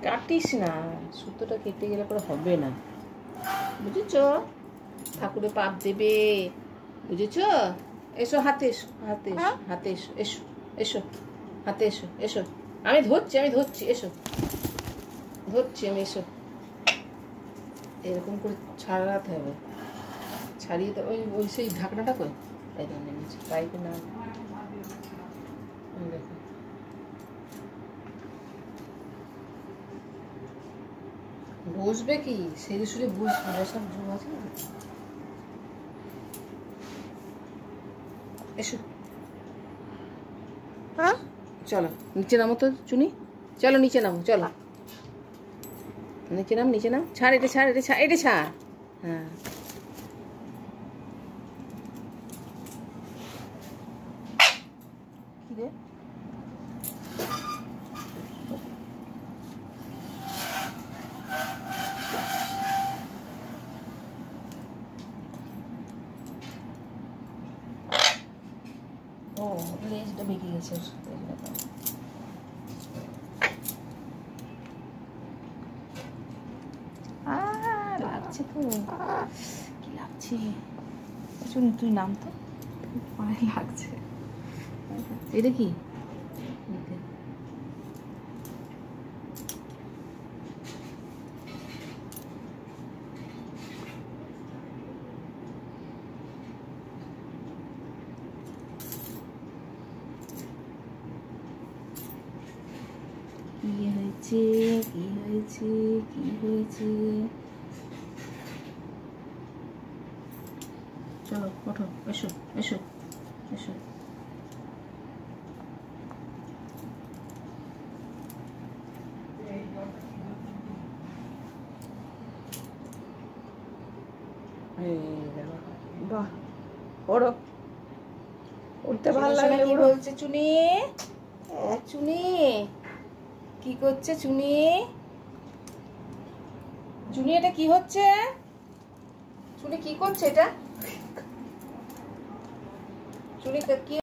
কাটিস না, সুতোটা কেটে গেলে পরে হবে না, বুঝেছ? ঠাকুরে পাপ দেবে, বুঝেছ? এসো হাতে, এসো হাতে, এসো হাতে, এসো এসো এসো হাতে, এসো এসো, আমি ধরছি, এসো ধরছি আমি, এসো। এরকম করে ছাড়াতে হবে, ছাড়িয়ে তো ওই ওই সেই ঢাকনাটা কই, তাই জন্য নেমেছে পাইপে না। দেখো বসবে কি সেরে সুরে বসবে, বসার জন্য আছে না। এসো চলো নিচে নামো তো চুনি, চলো নিচে নামো, চলো নিচে নাম, ছাড় এটা, ছাড় এটা, ছাড় এটা, ছাড়। হ্যাঁ কি রে, ও লেজটা বেঁকে গেছে, লাগছে তো, কি লাগছে, শুনি তুই নাম তো, পায়ে লাগছে, এটা কি কি হয়েছে, কি হয়েছে, কি হয়েছে? চলো ওঠো, এসো এসো এসো। বাহ, ওড়ো, উঠতে ভালো লাগে। কি বলছে চুনি, চুনি কি করছে চুনি, চুনি এটা কি হচ্ছে, চুনি কি করছে এটা, চুনি কি